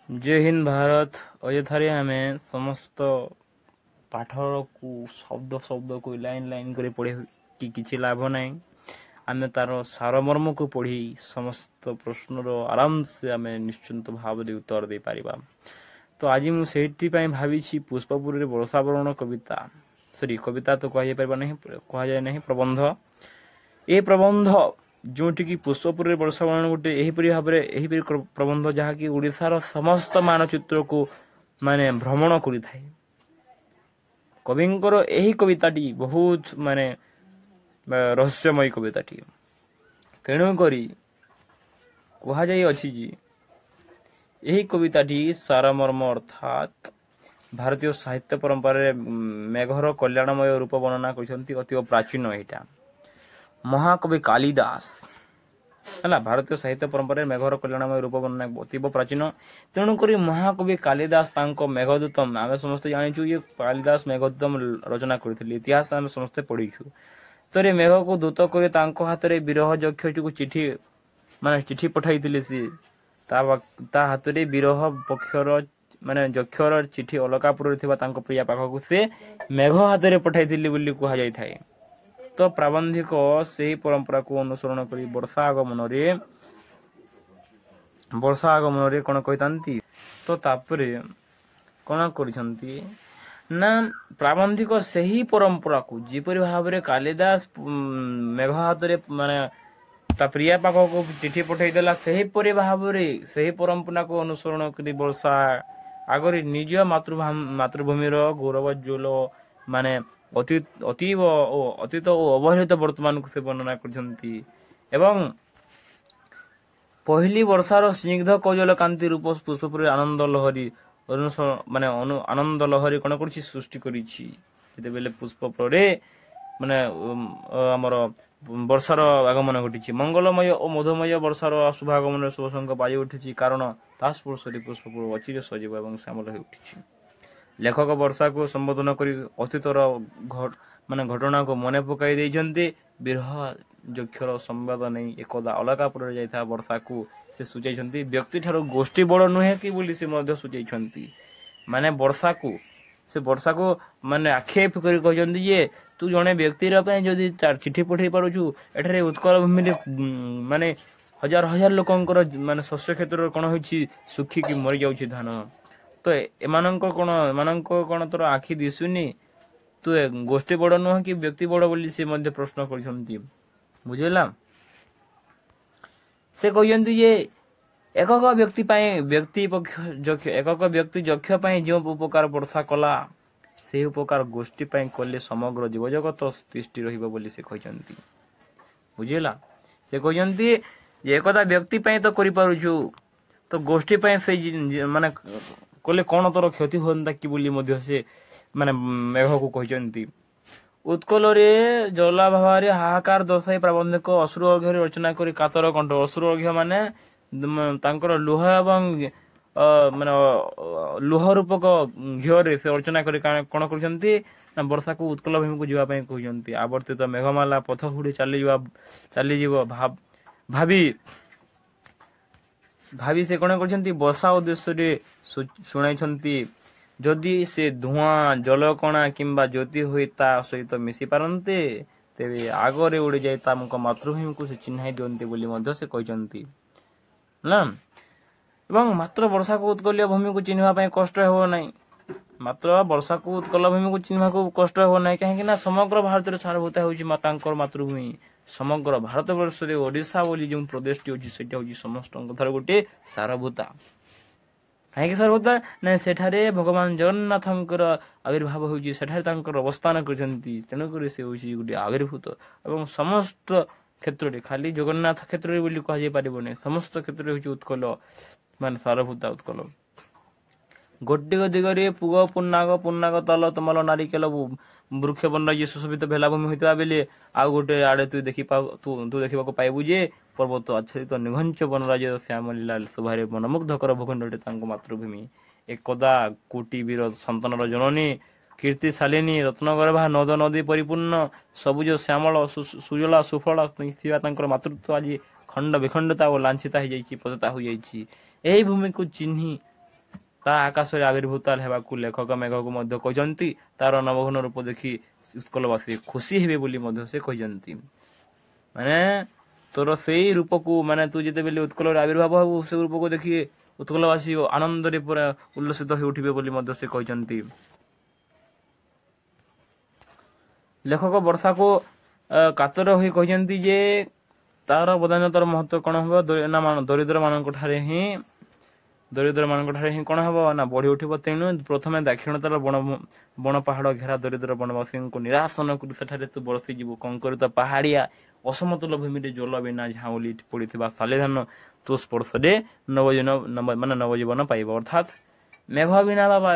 जय हिंद भारत। अयोध्या आमे समस्त पाठर को शब्द शब्द को लाइन लाइन कर पढ़े कि किसी लाभ ना आम तार सारमर्म को पढ़ी समस्त प्रश्नर आराम से आम निश्चिंत भाव उत्तर दे पारिबा। तो आज मुझे भावी पुष्पपुर वर्षावरण कविता सॉरी कविता तो कह नहीं प्रबंध ए प्रबंध जोटिकी पुष्पपुर वर्षावरण गोटे यहीपरि भाव में प्रबंध जहाँकि ओडिशार समस्त मानचित्र को माने भ्रमण करिथाए। कविंकर यही कविताटी बहुत माने रहस्यमय कविताटी तेणुक कहुई यही कविताटी सारमर्म अर्थात भारतीय साहित्य परंपरा मेघर कल्याणमय रूप वर्णना कर अति प्राचीन यहाँ महाकवि कालिदास है भारतीय साहित्य परंपरा मेघर कल्याणमय रूप वर्णना अतीव प्राचीन। तेणुक महाकवि कालिदास मेघदूतम आम समस्त जाचु ये कालिदास मेघदूतम रचना करते इतिहास आम समस्ते पढ़ीछु। तो मेघ को दूत कर हाथ में विरह जक्ष चिठी माने चिठी पठाई सी हाथ में विरह पक्षर माने जक्षर चिठी अलकापुर प्रिया पाखक से मेघ हाथ में पठाई कहुई। तो प्राबंधिक से परंपरा को अनुसरण कर वर्षा आगमन रे कौन कहते तो तापरे कौन करिसंती ना प्राबंधिक से ही परंपरा को जीपरि भाव में कालिदास मेघ हाथ में माने ता प्रिया पाख को चिठी पठाई देला सही परि भाव में सही परंपरा को अनुसरण कर वर्षा आगरी निज मातृभूमि गौरवोज्वल माने अतीव अतीत और अवहेलित वर्तमान को से वर्णना करछंती एवं पहली वर्षार स्निग्ध कौजल कांति रूप पुष्पपुर आनंद लहरी माने आनंद लहरी कौन कर सृष्टि करें पुष्प परे माने आमर वर्षार आगमन घटी मंगलमय और मधुमय वर्षार शुभागमन शुभसंग बाजी उठी कारण ता स्पर्श पुष्पपुर अचिरे सजीव और श्यामल हो उठी। लेखक वर्षा को संबोधन कर अतीतर माने घटना को मन पकई देइछन्ते विरह जक्षर संवाद नहीं एकदा अलकापुर जाइथा वर्षा को से सूचाइछन्ती व्यक्ति ठारो गोष्ठी बड़ नुहे कि बोली से मध्य सूचाइछन्ती माने वर्षा को माने आक्षेप कर कहछन्ती जे तू जने व्यक्ति जदि चिठी पठेई पारुछु एठारे उत्कल भूमि माने हजार हजार लोकंकर माने शस्य क्षेत्र कोन होछि सुखी कि मरि जाउछि धान तो एमानंको कोन तोर आखि दिसुनी तू गोष्ठी बड़ नुह कि व्यक्ति बड़ बोली से मध्य प्रश्न करछन्ती बुझेला। से कहते जे एकक व्यक्ति जक्ष जो उपकार वर्षा कला से उपकार गोष्ठी कले समग्र जीवजगत तिष्टि रहिबो बोली से कहते बुझेला। से कहते एकदा व्यक्ति तो करि पारुछु तो गोष्ठी से माने कले कौन तोर क्षति होता कि बोली मध्य से माने मेघ को कहते। उत्कल रे जला भाव हाहाकार दर्शाई प्राबंधिक अश्रु अर्घ्य रचना करी कातर कंठ अश्रु अर्घ्य माने तांकर लुह एवं माने लुह रूपक घिओ से रचना करी कौन करछन्ती ना वर्षा को उत्कल भूमि को जीवा कहते आवर्तित मेघमाला पथ हुड़ी चली भावी से कौन करछन्ती वर्षा उद्देश्य शुणाई जदि से धुआं जलकणा किंबा ज्योति हुई ता सहित मिसी पारंते तेरे आगरे उड़ी जाए मातृभूमि को से चिन्हाई दियंते बोली मध्य से कहते ना एवं मात्र वर्षा को उत्कलीय भूमि को चिन्हवा कष्ट हो नहीं मात्र वर्षा को उत्कल भूमि को चिन्हवा को कष्ट हो नहीं कहीं समग्र भारत सारभूता होची मातृभूमि समग्र भारत वर्ष ओडिशा बोली जो प्रदेश टी होची सेटा होची समस्त गोटे सारभूता कहीं सारभूता ना सेठारे भगवान जगन्नाथंकर आविर्भाव होची सेठारे तांकर अवस्थान करछन्ती तेणुकर से होची गोटे आविर्भूत एवं समस्त क्षेत्र रे खाली जगन्नाथ क्षेत्र रे बोली कह जाय पारिबो समस्त क्षेत्र रे होची उत्कल मान सारभूता उत्कल गोटे दिगरे पुग पुन्नाग तल तमल नारिकेल वृक्ष वनराज्य सुशोभित भेलाभूमि होता बेले आ गोटे आड़े तू देखा पाइबु जे पर्वत आच्छादित निघंच वनराज्य श्यामलीला शोभारे मनमुग्धकर भूखंडे मातृभूमि एकदा कोटि वीर सन्तानर जननी कीर्तिशालिनी रत्नगर्भा नद नदी परिपूर्ण सबुज श्यामल सुजला सुफल मातृत्व आज खंड विखंडता और लांछिता हो पदता हो भूमि को चिन्ही ତା ଆକାଶରେ ଆବିର୍ଭୂତ ହେବାକୁ ଲେଖକ ମେଘକୁ ମଧ୍ୟ କହିଛନ୍ତି। ତାର ନବଘନ ରୂପ ଦେଖି ଉତ୍କଳବାସୀ ଖୁସି ହେବେ ବୋଲି ମଧ୍ୟ ସେ କହିଛନ୍ତି। ମାନେ ତୋର ସେଇ ରୂପକୁ ମାନେ ତୁ ଯେତେବେଳେ ଉତ୍କଳରେ ଆବିର୍ଭାବ ହେବୁ ସେ ରୂପକୁ ଦେଖି ଉତ୍କଳବାସୀ ଆନନ୍ଦରେ ପୁରା ଉଲ୍ଲସିତ ହୋଇ ଉଠିବେ ବୋଲି ମଧ୍ୟ ସେ କହିଛନ୍ତି। ଲେଖକ ବର୍ଷାକୁ କାତର ହୋଇ କହିଛନ୍ତି ଯେ ତାର ବଦାନ୍ୟତାର ମହତ୍ଵ କଣ ହେବ ନା ଦରିଦ୍ର ମାନଙ୍କ ଠାରେ ହିଁ କଣ ହେବ ନା ବଢି ଉଠିବ। ତେଣୁ ପ୍ରଥମେ ଦାକ୍ଷିଣତାର ବଣ ପାହାଡ ଘେରା ଦରିଦ୍ର ବନବାସୀଙ୍କୁ ନିରାଶନ କରି ସେଠାରେ ତୁ ବର୍ଷିଯିବୁ। କଙ୍କରିତ ପାହାଡିଆ ଅସମତଳ ଭୂମିରେ ଜଳ ବିନା ଝାଉଁଳି ପଡିଥିବା ଶାଲିଧାନ ତୁ ସ୍ପର୍ଶରେ ନବଜୀବନ ପାଇବ। ଅର୍ଥାତ୍ ମେଘ ବିନା ବା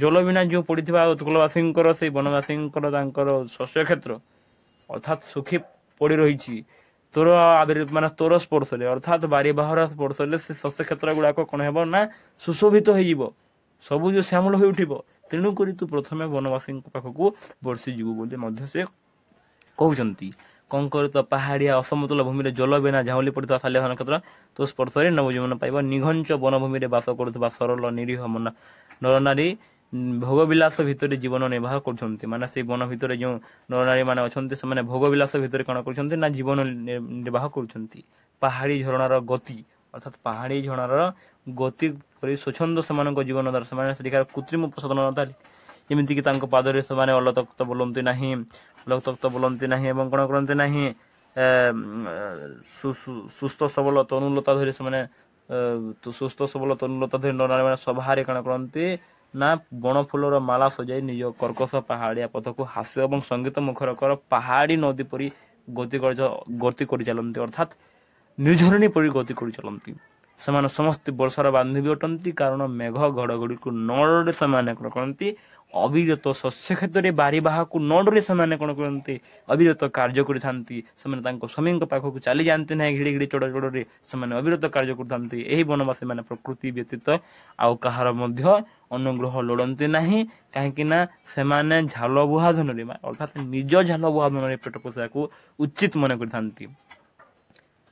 ଜଳ ବିନା ଯୋଉ ପଡିଥିବା ଉତ୍କଳବାସୀଙ୍କର ସେଇ ବନବାସୀଙ୍କର ତାଙ୍କର ଶସ୍ୟ କ୍ଷେତ୍ର ଅର୍ଥାତ୍ ଶୁଖି ପଡି ରହିଛି ତୋର ତୋର ସ୍ପର୍ଶରେ ଅର୍ଥାତ୍ ବାରିବାହର ସ୍ପର୍ଶରେ ସେ ଶସ୍ୟ କ୍ଷେତ୍ର ଗୁଡାକ କଣ ହେବ ନା ସୁଶୋଭିତ ହେଇଯିବ, ସବୁଜ ଶ୍ୟାମଳ ହୋଇ ଉଠିବ। ତେଣୁକରି ତୁ ପ୍ରଥମେ ବନବାସୀଙ୍କ ପାଖକୁ ବର୍ଷିଯିବୁ ବୋଲି ମଧ୍ୟ ସେ କହୁଛନ୍ତି। କଙ୍କରିତ ପାହାଡିଆ ଅସମତଳ ଭୂମିରେ ଜଳ ବିନା ଝାଉଁଳି ପଡିଥିବା ଶାଲିଧାନ କ୍ଷେତ୍ର ତୋ ସ୍ପର୍ଶରେ ନବଜୀବନ ପାଇବ। ନିଘଞ୍ଚ ବନଭୂମିରେ ବାସ କରୁଥିବା ସରଳ ନିରୀହ ନରନାରୀ ଭୋଗବିଳାସ ଭିତରେ ଜୀବନ ନିର୍ବାହ କରୁଛନ୍ତି। ମାନେ ସେଇ ବନ ଭିତରେ ଯେଉଁ ନରନାରୀ ମାନେ ଅଛନ୍ତି ସେମାନେ ଭୋଗବିଳାସ ଭିତରେ କଣ କରୁଛନ୍ତି ନା ଜୀବନ ନିର୍ବାହ କରୁଛନ୍ତି। ପାହାଡି ଝରଣାର ଗତି ଅର୍ଥାତ୍ ପାହାଡି ଝରଣାର ଗତି ପରି ସ୍ୱଚ୍ଛନ୍ଦ ସେମାନଙ୍କ ଜୀବନ ଦ୍ୱାରା ସେମାନେ ସେଠିକାର କୃତ୍ରିମ ପ୍ରସାଧନ ଯେମିତିକି ତାଙ୍କ ପାଦରେ ସେମାନେ ଅଲତପ୍ତ ବୋଲନ୍ତି ନାହିଁ ଏବଂ କଣ କରନ୍ତି ନାହିଁ ସୁସ୍ଥ ସବଳ ତନୁଲତା ଧରି ସେମାନେ ନରନାରୀ ମାନେ ସଭାରେ କଣ କରନ୍ତି ନା ବଣ ଫୁଲର ମାଳା ସଜାଇ ନିଜ କର୍କଶ ପାହାଡିଆ ପଥକୁ ହାସ୍ୟ ଏବଂ ସଙ୍ଗୀତ ମୁଖରକର ପାହାଡି ନଦୀ ପରି ଗତି କରି ଚାଲନ୍ତି ଅର୍ଥାତ୍ ନିର୍ଝରଣୀ ପରି ଗତି କରି ଚାଲନ୍ତି। ସେମାନେ ସମସ୍ତେ ବର୍ଷାର ବାନ୍ଧବୀ ଅଟନ୍ତି କାରଣ ମେଘ ଘଡଘଡିକୁ ନଡରେ ସେମାନେ କଣ କରନ୍ତି ଅବିରତ ଶସ୍ୟ କ୍ଷେତ୍ରରେ ବାରିବାହକୁ ନଡରେ ସେମାନେ କଣ କରନ୍ତି ଅବିରତ କାର୍ଯ୍ୟ କରିଥାନ୍ତି। ସେମାନେ ତାଙ୍କ ସ୍ୱାମୀଙ୍କ ପାଖକୁ ଚାଲି ଯାଆନ୍ତି ନାହିଁ ଘିଡି ଘିଡି ଚୋଡରେ ସେମାନେ ଅବିରତ କାର୍ଯ୍ୟ କରିଥାନ୍ତି। ଏହି ବନବାସୀ ମାନେ ପ୍ରକୃତି ବ୍ୟତୀତ ଆଉ କାହାର ମଧ୍ୟ ଅନୁଗ୍ରହ ଲୋଡନ୍ତି ନାହିଁ, କାହିଁକି ନା ସେମାନେ ଝାଲ ବୁହା ଧନରେ ଅର୍ଥାତ୍ ନିଜ ଝାଲ ବୁହା ଧନରେ ପେଟ ପୋଷିବାକୁ ଉଚିତ ମନେ କରିଥାନ୍ତି।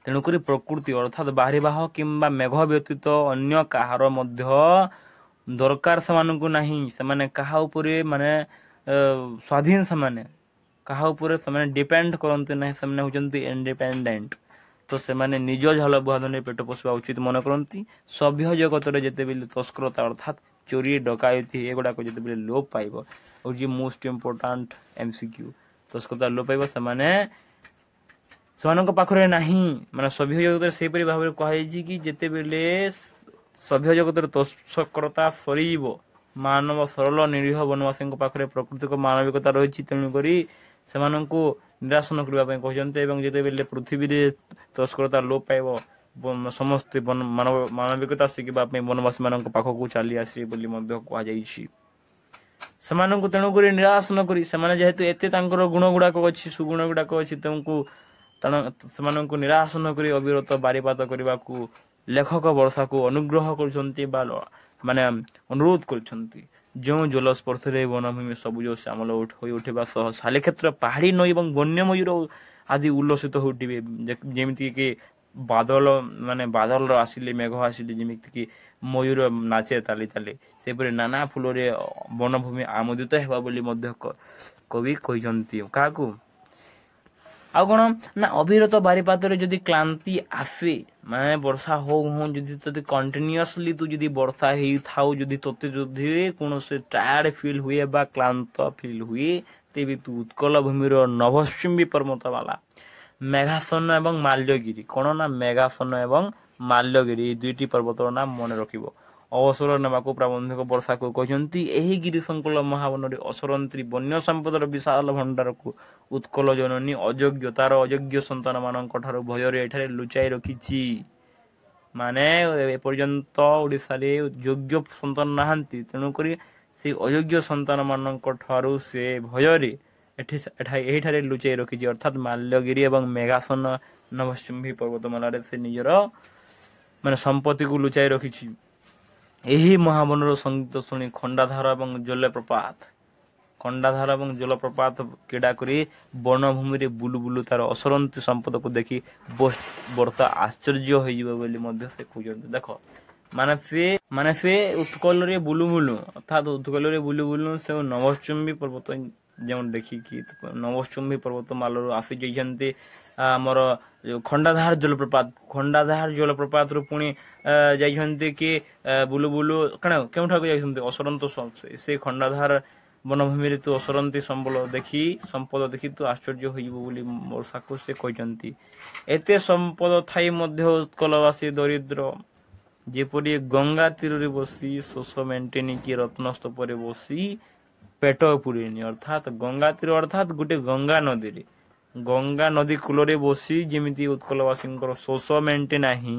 ତେଣୁକରି ପ୍ରକୃତି ଅର୍ଥାତ୍ ବାରିବାହ କିମ୍ବା ମେଘ ବ୍ୟତୀତ ଅନ୍ୟ କାହାର ମଧ୍ୟ ଦରକାର ସେମାନଙ୍କୁ ନାହିଁ। ସେମାନେ କାହା ଉପରେ ସ୍ୱାଧୀନ, ସେମାନେ କାହା ଉପରେ ସେମାନେ ଡିପେଣ୍ଡ କରନ୍ତି ନାହିଁ। ସେମାନେ ହଉଛନ୍ତି ଇଣ୍ଡିପେଣ୍ଡେଣ୍ଟ। ତ ସେମାନେ ନିଜ ଝାଲ ବୁହା ଧନରେ ପେଟ ପୋଷିବା ଉଚିତ ମନେ କରନ୍ତି। ସଭ୍ୟ ଜଗତରେ ଯେତେବେଳେ ତସ୍କରତା ଅର୍ଥାତ୍ ଚୋରି ଡକାୟତି ଏଗୁଡାକ ଯେତେବେଳେ ଲୋପ ପାଇବ ହଉଛି ମୋଷ୍ଟ ଇମ୍ପୋର୍ଟାଣ୍ଟ MCQ, ତସ୍କରତା ଲୋପ ପାଇବ ସେମାନଙ୍କ ପାଖରେ ନାହିଁ। ମାନେ ସଭ୍ୟ ଜଗତରେ ସେହିପରି ଭାବରେ କୁହାଯାଇଛି କି ଯେତେବେଳେ ସଭ୍ୟ ଜଗତରେ ତସ୍କରତା ସରିଯିବ ମାନବ ସରଳ ନିରୀହ ବନବାସୀଙ୍କ ପାଖରେ ପ୍ରକୃତିକ ମାନବିକତା ରହିଛି। ତେଣୁକରି ସେମାନଙ୍କୁ ନିରାସନ କରିବା ପାଇଁ କହିଛନ୍ତି ଏବଂ ଯେତେବେଳେ ପୃଥିବୀରେ ତସ୍କରତା ଲୋପ ପାଇବ ସମସ୍ତେ ମାନବିକତା ଶିଖିବା ପାଇଁ ବନବାସୀ ମାନଙ୍କ ପାଖକୁ ଚାଲି ଆସିବେ ବୋଲି ମଧ୍ୟ କୁହାଯାଇଛି। ସେମାନଙ୍କୁ ତେଣୁକରି ନିରାଶ ନ କରି ସେମାନେ ଯେହେତୁ ଏତେ ତାଙ୍କର ଗୁଣ ଗୁଡାକ ଅଛି ସୁଗୁଣ ଗୁଡାକ ଅଛି ସେମାନଙ୍କୁ ନିରାଶ ନ କରି ଅବିରତ ବାରିପାତ କରିବାକୁ ଲେଖକ ବର୍ଷାକୁ ଅନୁଗ୍ରହ କରୁଛନ୍ତି ବା ଅନୁରୋଧ କରୁଛନ୍ତି। ଯେଉଁ ଜଳ ସ୍ପର୍ଶରେ ବନଭୂମି ସବୁଜ ଶ୍ୟାମଳ ହୋଇ ଉଠିବା ସହ ଶାଲିକ୍ଷେତ୍ର ପାହାଡି ନଈ ଏବଂ ବନ୍ୟ ମୟୂର ଆଦି ଉଲ୍ଲସିତ ହୋଇ ଉଠିବେ। ଯେମିତିକି ବାଦଲର ଆସିଲେ ମେଘ ଆସିଲେ ଯେମିତିକି ମୟୂର ନାଚେ ତାଲି ତାଲି ସେପରି ନାନା ଫୁଲରେ ବନଭୂମି ଆମୋଦିତ ହେବା ବୋଲି ମଧ୍ୟ କବି କହିଛନ୍ତି। କାହାକୁ ଆଉ କଣ ନା ଅବିରତ ବାରିପାତରେ ଯଦି କ୍ଳାନ୍ତି ଆସେ ବର୍ଷା ହଉ ଯଦି କଣ୍ଟିନ୍ୟୁଅସଲି ତୁ ଯଦି ବର୍ଷା ହେଇଥାଉ ତୋତେ ଯଦି କୌଣସି ଟାୟାର୍ଡ ଫିଲ୍ ହୁଏ ବା କ୍ଳାନ୍ତ ଫିଲ୍ ହୁଏ ତେବେ ତୁ ଉତ୍କଳ ଭୂମିର ନଭଶ୍ଚୁମ୍ବୀ ପର୍ବତ ବାଲା ମେଘାସନ ଏବଂ ମାଲ୍ୟଗିରି କଣ ନା ମେଘାସନ ଏବଂ ମାଲ୍ୟଗିରି ଏହି ଦୁଇଟି ପର୍ବତର ନାମ ମନେ ରଖିବ। ଅବସର ନେବାକୁ ପ୍ରାବନ୍ଧିକ ବର୍ଷାକୁ କହିଛନ୍ତି ଏହି ଗିରି ସଂକୁଳ ମହାବନରେ ଅସରନ୍ତୀ ବନ୍ୟ ସମ୍ପଦର ବିଶାଳ ଭଣ୍ଡାରକୁ ଉତ୍କଳ ଜନନୀ ତାର ଅଯୋଗ୍ୟ ସନ୍ତାନ ମାନଙ୍କ ଠାରୁ ଭୟରେ ଏଠାରେ ଲୁଚାଇ ରଖିଛି। ମାନେ ଏପର୍ଯ୍ୟନ୍ତ ଓଡିଶାରେ ଯୋଗ୍ୟ ସନ୍ତାନ ନାହାନ୍ତି, ତେଣୁକରି ସେଇ ଅଯୋଗ୍ୟ ସନ୍ତାନ ମାନଙ୍କ ଠାରୁ ସେ ଭୟରେ ଏହିଠାରେ ଲୁଚାଇ ରଖିଛି। ଅର୍ଥାତ୍ ମାଲ୍ୟଗିରି ଏବଂ ମେଘାସନ ନଭଶ୍ଚୁମ୍ବୀ ପର୍ବତମାଳାରେ ସେ ନିଜର ସମ୍ପତ୍ତିକୁ ଲୁଚାଇ ରଖିଛି। ଏହି ମହାବନର ସଙ୍ଗୀତ ଶୁଣି ଖଣ୍ଡାଧାର ଏବଂ ଜଳପ୍ରପାତ କ୍ରୀଡ଼ା କରି ବନଭୂମିରେ ବୁଲୁ ବୁଲୁ ତାର ଅସରନ୍ତି ସମ୍ପଦକୁ ଦେଖି ବର୍ଷା ଆଶ୍ଚର୍ଯ୍ୟ ହୋଇଯିବ ବୋଲି ମଧ୍ୟ ସେ କହୁଛନ୍ତି। ଦେଖ ମାନେ ସେ ଉତ୍କଳରେ ବୁଲୁ ବୁଲୁ ଅର୍ଥାତ୍ ଉତ୍କଳରେ ବୁଲୁ ବୁଲୁ ସେ ନଭଶ୍ଚୁମ୍ବୀ ପର୍ବତ ଯେଉଁ ଦେଖିକି ନଭଶ୍ଚୁମ୍ବୀ ପର୍ବତ ମାଲରୁ ଆସି ଯାଇଛନ୍ତି ଆମର ଖଣ୍ଡାଧାର ଜଳପ୍ରପାତରୁ ପୁଣି ଯାଇଛନ୍ତି କି ବୁଲୁ ବୁଲୁ କଣ କେଉଁଠାକୁ ଯାଇଛନ୍ତି ଅସରନ୍ତ ସେ ଖଣ୍ଡାଧାର ବନଭୂମିରେ ତୁ ଅସରନ୍ତି ସମ୍ପଦ ଦେଖି ତୁ ଆଶ୍ଚର୍ଯ୍ୟ ହୋଇଯିବୁ ବୋଲି ବର୍ଷାକୁ ସେ କହିଛନ୍ତି। ଏତେ ସମ୍ପଦ ଥାଇ ମଧ୍ୟ ଉତ୍କଳବାସୀ ଦରିଦ୍ର, ଯେପରି ଗଙ୍ଗା ତୀରରେ ବସି ଶୋଷ ମେଣ୍ଟେନି କି ରତ୍ନସ୍ତୂପରେ ବସି ପେଟ ପୁରେନି। ଅର୍ଥାତ୍ ଗଙ୍ଗା ତୀର ଅର୍ଥାତ୍ ଗୋଟେ ଗଙ୍ଗା ନଦୀ କୂଳରେ ବସି ଯେମିତି ଉତ୍କଳବାସୀଙ୍କର ଶୋଷ ମେଣ୍ଟେ ନାହିଁ,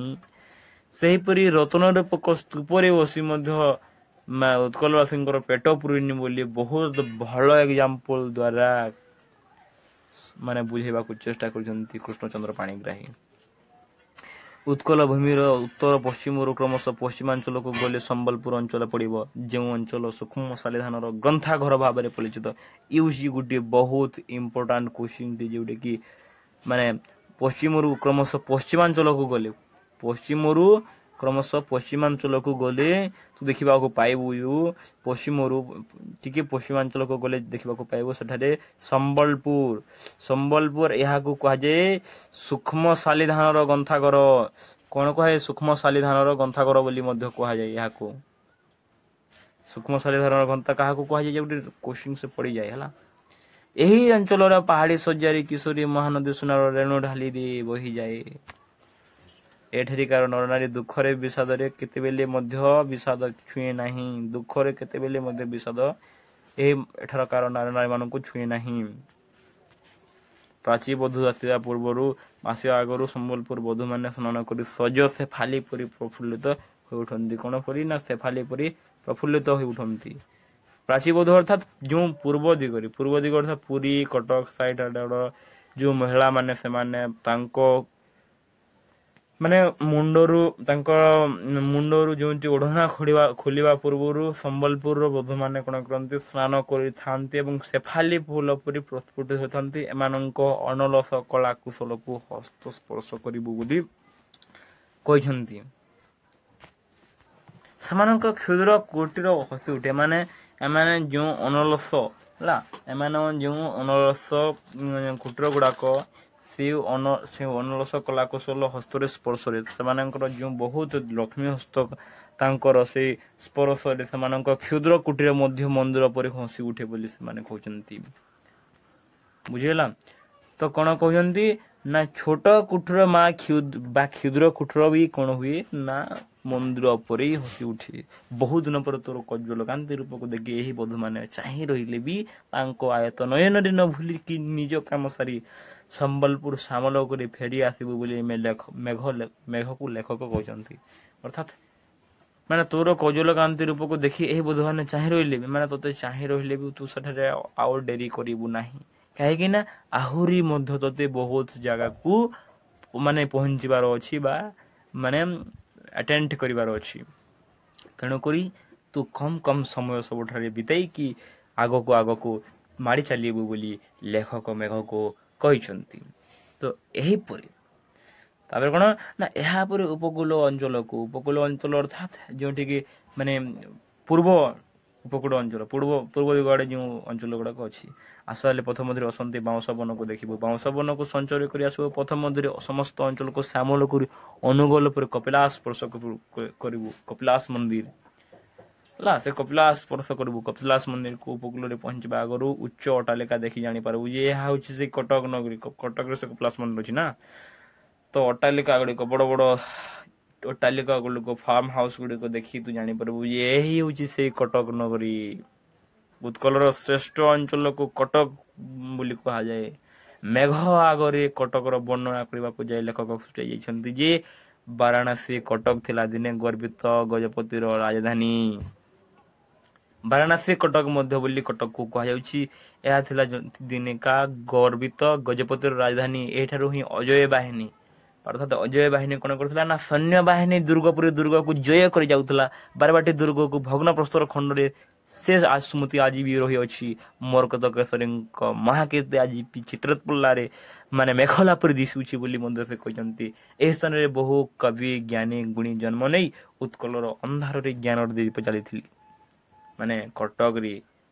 ସେହିପରି ରତ୍ନରୂପକ ସ୍ତୂପରେ ବସି ମଧ୍ୟ ଉତ୍କଳବାସୀଙ୍କର ପେଟ ପୁରେନି ବୋଲି ବହୁତ ଭଲ ଏକ୍ଜାମ୍ପଲ ଦ୍ୱାରା ବୁଝେଇବାକୁ ଚେଷ୍ଟା କରିଛନ୍ତି କୃଷ୍ଣଚନ୍ଦ୍ର ପାଣିଗ୍ରାହୀ। ଉତ୍କଳ ଭୂମିର ଉତ୍ତର ପଶ୍ଚିମରୁ କ୍ରମଶଃ ପଶ୍ଚିମାଞ୍ଚଳକୁ ଗଲେ ସମ୍ବଲପୁର ଅଞ୍ଚଳ ପଡ଼ିବ, ଯେଉଁ ଅଞ୍ଚଳ ସୂକ୍ଷ୍ମ ଶାଲିଧାନର ଗ୍ରନ୍ଥାଘର ଭାବରେ ପରିଚିତ। ଇଏ ଗୋଟିଏ ବହୁତ ଇମ୍ପୋର୍ଟାଣ୍ଟ କ୍ୱେଶ୍ଚିନ୍ ଯେଉଁଟାକି ପଶ୍ଚିମରୁ କ୍ରମଶଃ ପଶ୍ଚିମାଞ୍ଚଳକୁ ଗଲେ ତୁ ଦେଖିବାକୁ ପାଇବୁ ସେଠାରେ ସମ୍ବଲପୁର ଏହାକୁ କୁହାଯାଏ ସୂକ୍ଷ୍ମ ଶାଲିଧାନର ଗ୍ରନ୍ଥାଘର। କଣ କୁହାଯାଏ? ସୂକ୍ଷ୍ମ ଶାଲିଧାନର ଗ୍ରନ୍ଥାଘର ବୋଲି ମଧ୍ୟ କୁହାଯାଏ ଏହାକୁ। ସୂକ୍ଷ୍ମ ଶାଲିଧାନର ଗ୍ରନ୍ଥା କାହାକୁ କୁହାଯାଏ? ଗୋଟେ କୋଶ୍ଚିନ୍ ସେ ପଡ଼ିଯାଏ ହେଲା। ଏହି ଅଞ୍ଚଳର ପାହାଡ଼ି ଶଯ୍ୟାରେ କିଶୋରୀ ମହାନଦୀ ସୁନାର ରେଣୁ ଢାଳି ଦେଇ ବହିଯାଏ। ଏଠାରିକାର ନରନାରୀ ଦୁଃଖରେ ବିଷାଦରେ କେତେବେଳେ ମଧ୍ୟ ବିଷାଦ ଛୁଏଁ ନାହିଁ। ଏଠାରକାର ନାରୀମାନଙ୍କୁ ଛୁଏଁ ନାହିଁ। ପ୍ରାଚୀ ବଧୂ ଆସିବା ପୂର୍ବରୁ ମାସେ ଆଗରୁ ସମ୍ବଲପୁର ବଧୂମାନେ ସ୍ନାନ କରି ସଜ ଶେଫାଲି ପରି ପ୍ରଫୁଲ୍ଲିତ ହୋଇଉଠନ୍ତି। କଣ ପରି? ନା ଶେଫାଲି ପରି ପ୍ରଫୁଲ୍ଲିତ ହୋଇଉଠନ୍ତି। ପ୍ରାଚୀ ବଧୂ ଅର୍ଥାତ୍ ଯେଉଁ ପୂର୍ବ ଦିଗ ଅର୍ଥାତ୍ ପୁରୀ କଟକ ସାଇଡ୍ ଆଡର ଯେଉଁ ମହିଳାମାନେ ସେମାନେ ତାଙ୍କ ମୁଣ୍ଡରୁ ଯେଉଁଠି ଓଢ଼ଣା ଖୋଲିବା ପୂର୍ବରୁ ସମ୍ବଲପୁରର ବଧୂମାନେ କଣ କରନ୍ତି? ସ୍ନାନ କରିଥାନ୍ତି ଏବଂ ଶେଫାଲି ଫୁଲ ପରି ପ୍ରସ୍ଫୁଟିତ ହୋଇଥାନ୍ତି। ଏମାନଙ୍କ ଅନଲସ କଳା କୁଶଳକୁ ହସ୍ତସ୍ପର୍ଶ କରିବୁ ବୋଲି କହିଛନ୍ତି। ସେମାନଙ୍କ କ୍ଷୁଦ୍ର କୁଟୀର ହସି ଉଠେ। ଏମାନେ ଯେଉଁ ଅନଲସ କୁଟୀର ଗୁଡାକ ସେ ଅନଲସ କଳାକୁଶଳ ହସ୍ତରେ ସ୍ପର୍ଶରେ ସେମାନଙ୍କର ଯେଉଁ ବହୁତ ଲକ୍ଷ୍ମୀ ହସ୍ତ ତାଙ୍କର ସେଇ ସ୍ପର୍ଶରେ ସେମାନଙ୍କ କ୍ଷୁଦ୍ର କୁଟୀର ମଧ୍ୟ ମନ୍ଦିର ପରି ହସି ଉଠେ ବୋଲି ସେମାନେ କହୁଛନ୍ତି। ବୁଝିଗଲା? ତ କଣ କହୁଛନ୍ତି ନା ଛୋଟ କୁଟୀର କ୍ଷୁଦ୍ର କୁଟୀର ବି କଣ ହୁଏ ନା ମନ୍ଦିର ପରି ହସି ଉଠେ। ବହୁତ ଦିନ ପରେ ତୋର କଜ୍ଜଳ କାନ୍ତି ରୂପକୁ ଦେଖି ଏହି ବଧୂମାନେ ଚାହିଁ ରହିଲେ ବି ତାଙ୍କ ଆୟତ ନୟନରେ ନ ଭୁଲିକି ନିଜ କାମ ସାରି ସମ୍ବଲପୁର ସାମଲ କରି ଫେରି ଆସିବୁ ବୋଲି ମେଘକୁ ଲେଖକ କହିଛନ୍ତି। ଅର୍ଥାତ୍ ତୋର କଜ୍ଜଳ କାନ୍ତି ରୂପକୁ ଦେଖି ଏହି ବଧୂମାନେ ଚାହିଁ ରହିଲେ ବି ତୋତେ ଚାହିଁ ରହିଲେ ବି ତୁ ସେଠାରେ ଆଉ ଡେରି କରିବୁ ନାହିଁ। କାହିଁକି ନା ଆହୁରି ମଧ୍ୟ ତୋତେ ବହୁତ ଜାଗାକୁ ପହଞ୍ଚିବାର ଅଛି ବା ଆଟେଣ୍ଡ କରିବାର ଅଛି। ତେଣୁକରି ତୁ କମ୍ ସମୟ ସବୁଠାରେ ବିତେଇକି ଆଗକୁ ମାଡ଼ି ଚାଲିବୁ ବୋଲି ଲେଖକ ମେଘକୁ କହିଛନ୍ତି। ତ ଏହିପରି ତାପରେ କଣ ନା ଏହାପରେ ଉପକୂଳ ଅଞ୍ଚଳ ଅର୍ଥାତ୍ ଯେଉଁଠିକି ପୂର୍ବ ଉପକୂଳ ଅଞ୍ଚଳ ପୂର୍ବ ଦିଗ ଆଡ଼େ ଯେଉଁ ଅଞ୍ଚଳ ଗୁଡ଼ାକ ଅଛି। ଆସିଲେ ପଥ ମଧ୍ୟରେ ଅସନ୍ତି ବାଉଁଶ ବନକୁ ଦେଖିବୁ। ବାଉଁଶ ବନକୁ ସଞ୍ଚୟ କରି ଆସିବୁ। ପଥ ମଧ୍ୟରେ ସମସ୍ତ ଅଞ୍ଚଳକୁ ସାମଲ କରି ଅନୁଗୋଳ ପରେ କପିଳାସ ସ୍ପର୍ଶ କରିବୁ। କପିଳାସ ମନ୍ଦିର ହେଲା, ସେ କପିଳାସ ସ୍ପର୍ଶ କରିବୁ। କପିଳାସ ମନ୍ଦିରକୁ ଉପକୂଳରେ ପହଞ୍ଚିବା ଆଗରୁ ଉଚ୍ଚ ଅଟ୍ଟାଳିକା ଦେଖି ଜାଣିପାରିବୁ ଯେ ଏହା ହେଉଛି ସେ କଟକ ନଗରୀ। କଟକରେ ସେ କପିଳାସ ମନ୍ଦିର ଅଛି ନା। ତ ଅଟ୍ଟାଳିକା ଗୁଡ଼ିକ ବଡ଼ ବଡ଼ ଅଟ୍ଟାଳିକା ଗୁଡ଼ିକ ଫାର୍ମ ହାଉସ୍ ଗୁଡ଼ିକ ଦେଖି ତୁ ଜାଣିପାରିବୁ ଯେ ଏହି ହେଉଛି ସେଇ କଟକ ନଗରୀ। ଉତ୍କଳର ଶ୍ରେଷ୍ଠ ଅଞ୍ଚଳକୁ କଟକ ବୋଲି କୁହାଯାଏ। ମେଘ ଆଗରେ କଟକର ବର୍ଣ୍ଣନା କରିବାକୁ ଯାଇ ଲେଖକ ସୂଚାଇ ଯାଇଛନ୍ତି ଯେ ବାରାଣାସୀ କଟକ ଥିଲା ଦିନେ ଗର୍ବିତ ଗଜପତିର ରାଜଧାନୀ। ବାରାଣାସୀ କଟକ ମଧ୍ୟ ବୋଲି କଟକକୁ କୁହାଯାଉଛି। ଏହା ଥିଲା ଦିନିକା ଗର୍ବିତ ଗଜପତିର ରାଜଧାନୀ। ଏଠାରୁ ହିଁ ଅଜୟ ବାହିନୀ ଅର୍ଥାତ୍ ଅଜୟ ବାହିନୀ କଣ କରୁଥିଲା ନା ସୈନ୍ୟ ବାହିନୀ ଦୁର୍ଗକୁ ଜୟ କରି ଯାଉଥିଲା। ବାରବାଟୀ ଦୁର୍ଗକୁ ଭଗ୍ନ ପ୍ରସ୍ତର ଖଣ୍ଡରେ ସେ ସ୍ମୃତି ଆଜି ବି ରହିଅଛି। ମରକତ କେଶରୀଙ୍କ ମହାକୀର୍ତ୍ତି ଆଜି ଚିତ୍ରପଲ୍ଲାରେ ମାନେ ମେଘଲା ପରି ଦିଶୁଛି ବୋଲି ମଧ୍ୟ ସେ କହିଛନ୍ତି। ଏହି ସ୍ଥାନରେ ବହୁ କବି ଜ୍ଞାନୀ ଗୁଣୀ ଜନ୍ମ ନେଇ ଉତ୍କଳର ଅନ୍ଧାରରେ ଜ୍ଞାନର ଦୀପ ଚାଲିଥିଲେ। ମାନେ କଟକରେ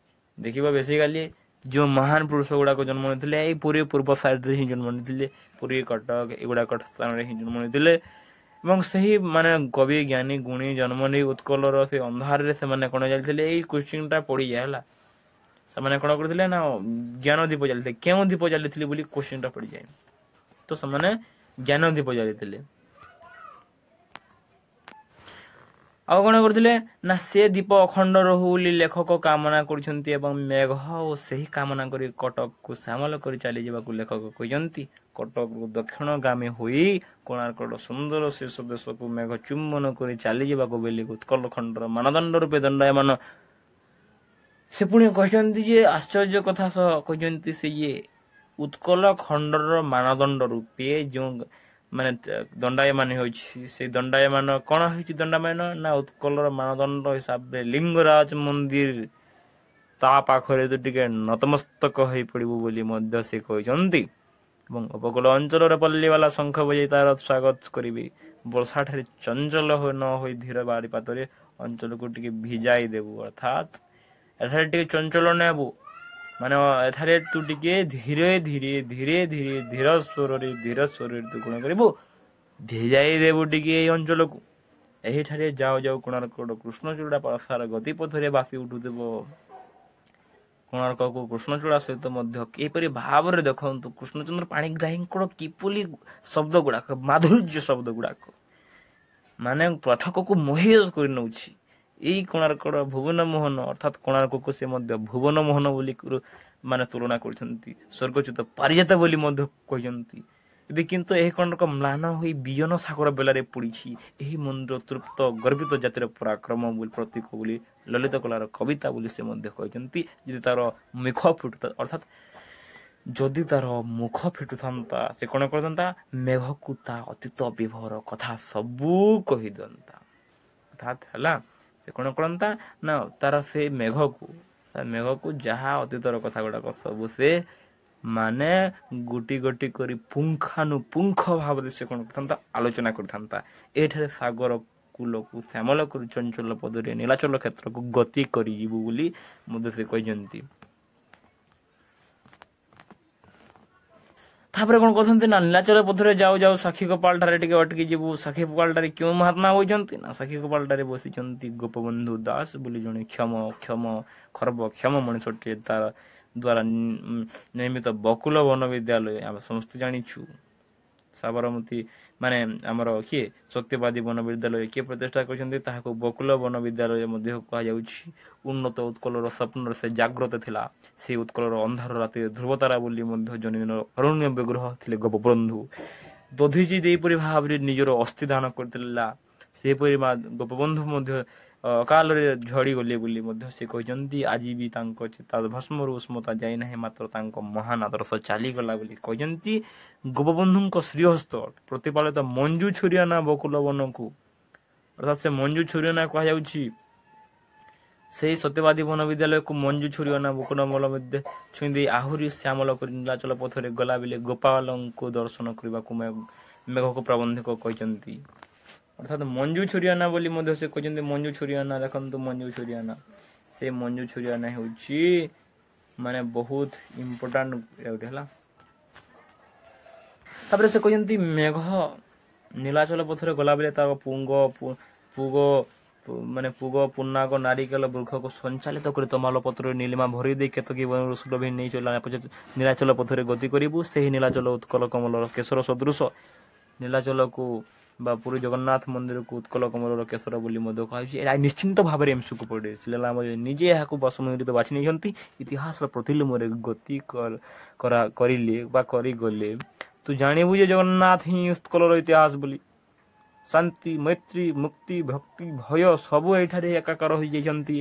ଦେଖିବ ବେସିକାଲି ଯେଉଁ ମହାନ ପୁରୁଷ ଗୁଡ଼ାକ ଜନ୍ମ ନେଇଥିଲେ ଏଇ ପୁରୀ ପୂର୍ବ ସାଇଡ଼ରେ ହିଁ ଜନ୍ମ ନେଇଥିଲେ। ପୁରୀ କଟକ ଏଗୁଡ଼ାକ ସ୍ଥାନରେ ହିଁ ଜନ୍ମ ନେଇଥିଲେ ଏବଂ ସେହି ମାନେ କବି ଜ୍ଞାନୀ ଗୁଣୀ ଜନ୍ମ ନେଇ ଉତ୍କଳର ସେ ଅନ୍ଧାରରେ ସେମାନେ କଣ ଚାଲିଥିଲେ। ଏଇ କୋଶ୍ଚିନ୍ଟା ପଡ଼ିଯାଏ ହେଲା। ସେମାନେ କଣ କରୁଥିଲେ ନା ଜ୍ଞାନ ଦୀପ ଚାଲିଥିଲେ। କେଉଁ ଦୀପ ଚାଲିଥିଲେ ବୋଲି କୋଶ୍ଚିନ୍ଟା ପଡ଼ିଯାଏ। ତ ସେମାନେ ଜ୍ଞାନ ଦୀପ ଜାଳିଥିଲେ। ଆଉ କଣ କରୁଥିଲେ ନା ସେ ଦୀପ ଅଖଣ୍ଡ ରହୁ ବୋଲି ଲେଖକ କାମନା କରୁଛନ୍ତି ଏବଂ ମେଘ ଓ ସେହି କାମନା କରି କଟକକୁ ସାମଲ କରି ଚାଲିଯିବାକୁ ଲେଖକ କହିଛନ୍ତି। କଟକରୁ ଦକ୍ଷିଣଗାମୀ ହୋଇ କୋଣାର୍କର ସୁନ୍ଦର ଶେଷ ଦେଶକୁ ମେଘ ଚୁମ୍ବନ କରି ଚାଲିଯିବାକୁ ବୋଲି ଉତ୍କଳ ଖଣ୍ଡର ମାନଦଣ୍ଡ ରୂପେ ଦଣ୍ଡାୟମାନ। ସେ ପୁଣି କହିଛନ୍ତି ଯେ ଆଶ୍ଚର୍ଯ୍ୟ କଥା ସହ କହିଛନ୍ତି ସେ ଇଏ ଉତ୍କଳ ଖଣ୍ଡର ମାନଦଣ୍ଡ ରୂପେ ଯେଉଁ ମାନେ ଦଣ୍ଡାୟମାନ ହେଉଛି ସେ ଦଣ୍ଡାୟମାନ କଣ ହେଇଛି ଦଣ୍ଡାୟମାନ ନା ଉତ୍କଳର ମାନଦଣ୍ଡ ହିସାବରେ ଲିଙ୍ଗରାଜ ମନ୍ଦିର ତା ପାଖରେ ତୁ ଟିକେ ନତମସ୍ତକ ହେଇପଡ଼ିବୁ ବୋଲି ମଧ୍ୟ ସେ କହିଛନ୍ତି ଏବଂ ଉପକୂଳ ଅଞ୍ଚଳର ପଲ୍ଲୀବାଲା ଶଙ୍ଖ ବଜାଇ ତାର ସ୍ୱାଗତ କରିବି। ବର୍ଷାଠାରେ ଚଞ୍ଚଳ ନ ହୋଇ ଧୀର ବାରିପାତରେ ଅଞ୍ଚଳକୁ ଟିକେ ଭିଜାଇ ଦେବୁ। ଅର୍ଥାତ୍ ଏଠାରେ ଟିକେ ଚଞ୍ଚଳ ନେବୁ ମାନେ ଏଠାରେ ତୁ ଟିକେ ଧୀରେ ଧୀର ସ୍ୱରରେ ତୁ କଣ କରିବୁ ଭିଜାଇ ଦେବୁ ଟିକେ ଏଇ ଅଞ୍ଚଳକୁ। ଏହିଠାରେ ଯାଉ ଯାଉ କୋଣାର୍କର କୃଷ୍ଣଚୂଡ଼ା ପ୍ରସାର ଗତିପଥରେ ବାସି ଉଠୁଥିବ। କୋଣାର୍କକୁ କୃଷ୍ଣଚୂଡ଼ା ସହିତ ମଧ୍ୟ କିପରି ଭାବରେ ଦେଖନ୍ତୁ କୃଷ୍ଣଚନ୍ଦ୍ର ପାଣିଗ୍ରାହୀଙ୍କର କିପରି ଶବ୍ଦ ଗୁଡ଼ାକ ମାଧୁର୍ଯ୍ୟ ଶବ୍ଦ ଗୁଡ଼ାକ ମାନେ ପାଠକକୁ ମୋହିତ କରି ନେଉଛି। ଏଇ କୋଣାର୍କର ଭୁବନ ମୋହନ ଅର୍ଥାତ୍ କୋଣାର୍କକୁ ସେ ମଧ୍ୟ ଭୁବନ ମୋହନ ବୋଲି ମାନେ ତୁଳନା କରିଛନ୍ତି। ସ୍ୱର୍ଗଚ୍ୟୁତ ପାରିଜାତ ବୋଲି ମଧ୍ୟ କହିଛନ୍ତି। ଏବେ କିନ୍ତୁ ଏହି କୋଣାର୍କ ମ୍ଳାନ ହୋଇ ବିଜନ ସାଗର ବେଲାରେ ପଡ଼ିଛି। ଏହି ମନ୍ଦିର ତୃପ୍ତ ଗର୍ବିତ ଜାତିର ପରାକ୍ରମ ବୋଲି ପ୍ରତୀକ ବୋଲି ଲଳିତ କଳାର କବିତା ବୋଲି ସେ ମଧ୍ୟ କହିଛନ୍ତି। ଯଦି ତାର ମୁଖ ଫିଟୁଥା ଅର୍ଥାତ୍ ଯଦି ତାର ମୁଖ ଫିଟୁଥାନ୍ତା ସେ କଣ କରିଥାନ୍ତା ମେଘକୁ ତା ଅତୀତ ବିଭୋର କଥା ସବୁ କହିଦିଅନ୍ତା। ଅର୍ଥାତ୍ ହେଲା ସେ କଣ କରନ୍ତା ନା ତାର ସେ ମେଘକୁ ଯାହା ଅତୀତର କଥା ଗୁଡ଼ାକ ସବୁ ସେ ମାନେ ଗୋଟି ଗୋଟି କରି ପୁଙ୍ଖାନୁପୁଙ୍ଖ ଭାବରେ ସେ କଣ କରିଥାନ୍ତା ଆଲୋଚନା କରିଥାନ୍ତା। ଏଠାରେ ସାଗର କୂଲକୁ ଶ୍ୟାମଳ କରି ଚଞ୍ଚଳ ପଦରେ ନୀଳାଚଳ କ୍ଷେତ୍ରକୁ ଗତି କରିଯିବୁ ବୋଲି ମଧ୍ୟ ସେ କହିଛନ୍ତି। ତାପରେ କଣ କରୁଛନ୍ତି ନା ନୀଳାଚଳ ପଥରେ ଯାଉ ଯାଉ ସାକ୍ଷୀ ଗୋପାଳ ଠାରେ ଟିକେ ଅଟକି ଯିବୁ। ସାକ୍ଷୀ ଗୋପାଳ ଠାରେ କେଉଁ ମହାତ୍ମା ହୋଇଛନ୍ତି ନା ସାକ୍ଷୀ ଗୋପାଳ ଠାରେ ବସିଛନ୍ତି ଗୋପବନ୍ଧୁ ଦାସ ବୋଲି ଜଣେ କ୍ଷମ ମଣିଷଟିଏ। ତାର ଦ୍ୱାରା ନିର୍ମିତ ବକୁଲ ବନ ବିଦ୍ୟାଳୟ ଆମେ ସମସ୍ତେ ଜାଣିଛୁ। ସାବରମତୀ ମାନେ ଆମର କିଏ ସତ୍ୟବାଦୀ ବନ ବିଦ୍ୟାଳୟ କିଏ ପ୍ରତିଷ୍ଠା କରିଛନ୍ତି ତାହାକୁ ବକୁଲ ବନ ବିଦ୍ୟାଳୟ ମଧ୍ୟ କୁହାଯାଉଛି। ଉନ୍ନତ ଉତ୍କଳର ସ୍ୱପ୍ନରେ ସେ ଜାଗ୍ରତ ଥିଲା। ସେ ଉତ୍କଳର ଅନ୍ଧାର ରାତିରେ ଧ୍ରୁବତାରା ବୋଲି ମଧ୍ୟ ଜନୀନ ଅରଣ୍ୟ ବିଗ୍ରହ ଥିଲେ ଗୋପବନ୍ଧୁ। ଦଧିଚି ଯେପରି ଭାବରେ ନିଜର ଅସ୍ଥି ଦାନ କରିଥିଲା ସେହିପରି ଗୋପବନ୍ଧୁ ମଧ୍ୟ ଅକାଳରେ ଝଡ଼ିଗଲେ ବୋଲି ମଧ୍ୟ ସେ କହିଛନ୍ତି। ଆଜି ବି ତାଙ୍କ ଚିତାଭସ୍ମରୁ ଉଷ୍ମତା ଯାଇନାହିଁ ମାତ୍ର ତାଙ୍କ ମହାନ ଆଦର୍ଶ ଚାଲିଗଲା ବୋଲି କହିଛନ୍ତି। ଗୋପବନ୍ଧୁଙ୍କ ଶ୍ରୀହସ୍ତ ପ୍ରତିପାଳିତ ମଞ୍ଜୁ ଛୁରିଆନା ବକୁଲ ବନକୁ ଅର୍ଥାତ୍ ସେ ମଞ୍ଜୁ ଛୁରିଆନା କୁହାଯାଉଛି। ସେହି ସତ୍ୟବାଦୀ ବନ ବିଦ୍ୟାଳୟକୁ ମଞ୍ଜୁ ଛୁରିଆନା ବକୁଲ ବନ ଛୁଇଁ ଦେଇ ଆହୁରି ଶ୍ୟାମଳ କରି ନୀଳାଚଳ ପଥରେ ଗଲାବେଳେ ଗୋପାଳଙ୍କୁ ଦର୍ଶନ କରିବାକୁ ମେଘକୁ ପ୍ରବନ୍ଧକ କହିଛନ୍ତି। ଅର୍ଥାତ୍ ମଞ୍ଜୁ ଛୁରିଆନା ବୋଲି ମଧ୍ୟ ସେ କହିଛନ୍ତି। ମଞ୍ଜୁ ଛୁରିଆନା ଦେଖନ୍ତୁ ମଞ୍ଜୁ ଛୁରିଆନା ସେ ମଞ୍ଜୁ ଛୁରିଆନା ହେଉଛି ମାନେ ବହୁତ ଇମ୍ପୋର୍ଟାଣ୍ଟ ଗୋଟେ ହେଲା। ତାପରେ ସେ କହିଛନ୍ତି ମେଘ ନୀଳାଚଳ ପଥରେ ଗଲାବେଳେ ତାର ପୁଗ ପୁନାଗ ନାରିକେଲ ବୃକ୍ଷକୁ ସଞ୍ଚାଳିତ କରି ତମାଲ ପତ୍ରରେ ନୀଳିମା ଭରି ଦେଇ କେତକୀ ବନରୁ ସୁଲଭି ନେଇ ନୀଳାଚଳ ପଥରେ ଗତି କରିବୁ। ସେହି ନୀଳାଚଳ ଉତ୍କଳ କମଳର କେଶର ସଦୃଶ ନୀଳାଚଳକୁ ବା ପୁରୀ ଜଗନ୍ନାଥ ମନ୍ଦିରକୁ ଉତ୍କଳ କମଳର କେଶର ବୋଲି ମଧ୍ୟ କୁହାଯାଇଛି। ଏହା ନିଶ୍ଚିନ୍ତ ଭାବରେ ଏମସିକୁ ପଡ଼େ ନିଜେ ଏହାକୁ ବସମୂଳ ରୂପେ ବାଛି ନେଇଛନ୍ତି। ଇତିହାସର ପ୍ରତିଲୋମରେ ଗତି କରିଲେ ବା କରିଗଲେ ତୁ ଜାଣିବୁ ଯେ ଜଗନ୍ନାଥ ହିଁ ଉତ୍କଳର ଇତିହାସ ବୋଲି। ଶାନ୍ତି ମୈତ୍ରୀ ମୁକ୍ତି ଭକ୍ତି ଭୟ ସବୁ ଏଠାରେ ଏକାକାର ହୋଇଯାଇଛନ୍ତି।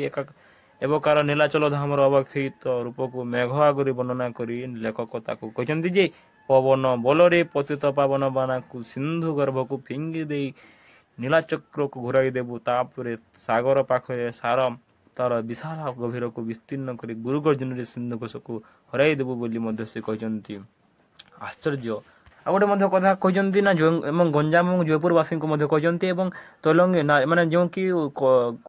ଏବକାର ନୀଳାଚଳ ଧାମର ଅବକ୍ଷୟିତ ରୂପକୁ ମେଘ ଆଗରେ ବର୍ଣ୍ଣନା କରି ଲେଖକ ତାକୁ କହିଛନ୍ତି ଯେ ପବନ ବଳରେ ପତିତ ପାବନ ବାନାକୁ ସିନ୍ଧୁ ଗର୍ଭକୁ ଫିଙ୍ଗି ଦେଇ ନୀଳାଚକ୍ରକୁ ଘୁରାଇ ଦେବୁ। ତାପରେ ସାଗର ପାଖରେ ସାର ତାର ବିଶାଳ ଗଭୀରକୁ ବିସ୍ତୀର୍ଣ୍ଣ କରି ଗୁରୁ ଗର୍ଜନରେ ସିନ୍ଧୁ କୋଶକୁ ହରାଇ ଦେବୁ ବୋଲି ମଧ୍ୟ ସେ କହିଛନ୍ତି। ଆଶ୍ଚର୍ଯ୍ୟ। ଆଉ ଗୋଟେ ମଧ୍ୟ କଥା କହିଛନ୍ତି ନା ଏବଂ ଗଞ୍ଜାମ ଏବଂ ଜୟପୁରବାସୀଙ୍କୁ ମଧ୍ୟ କହିଛନ୍ତି ଏବଂ ତୈଲଙ୍ଗୀ ମାନେ ଯେଉଁ କି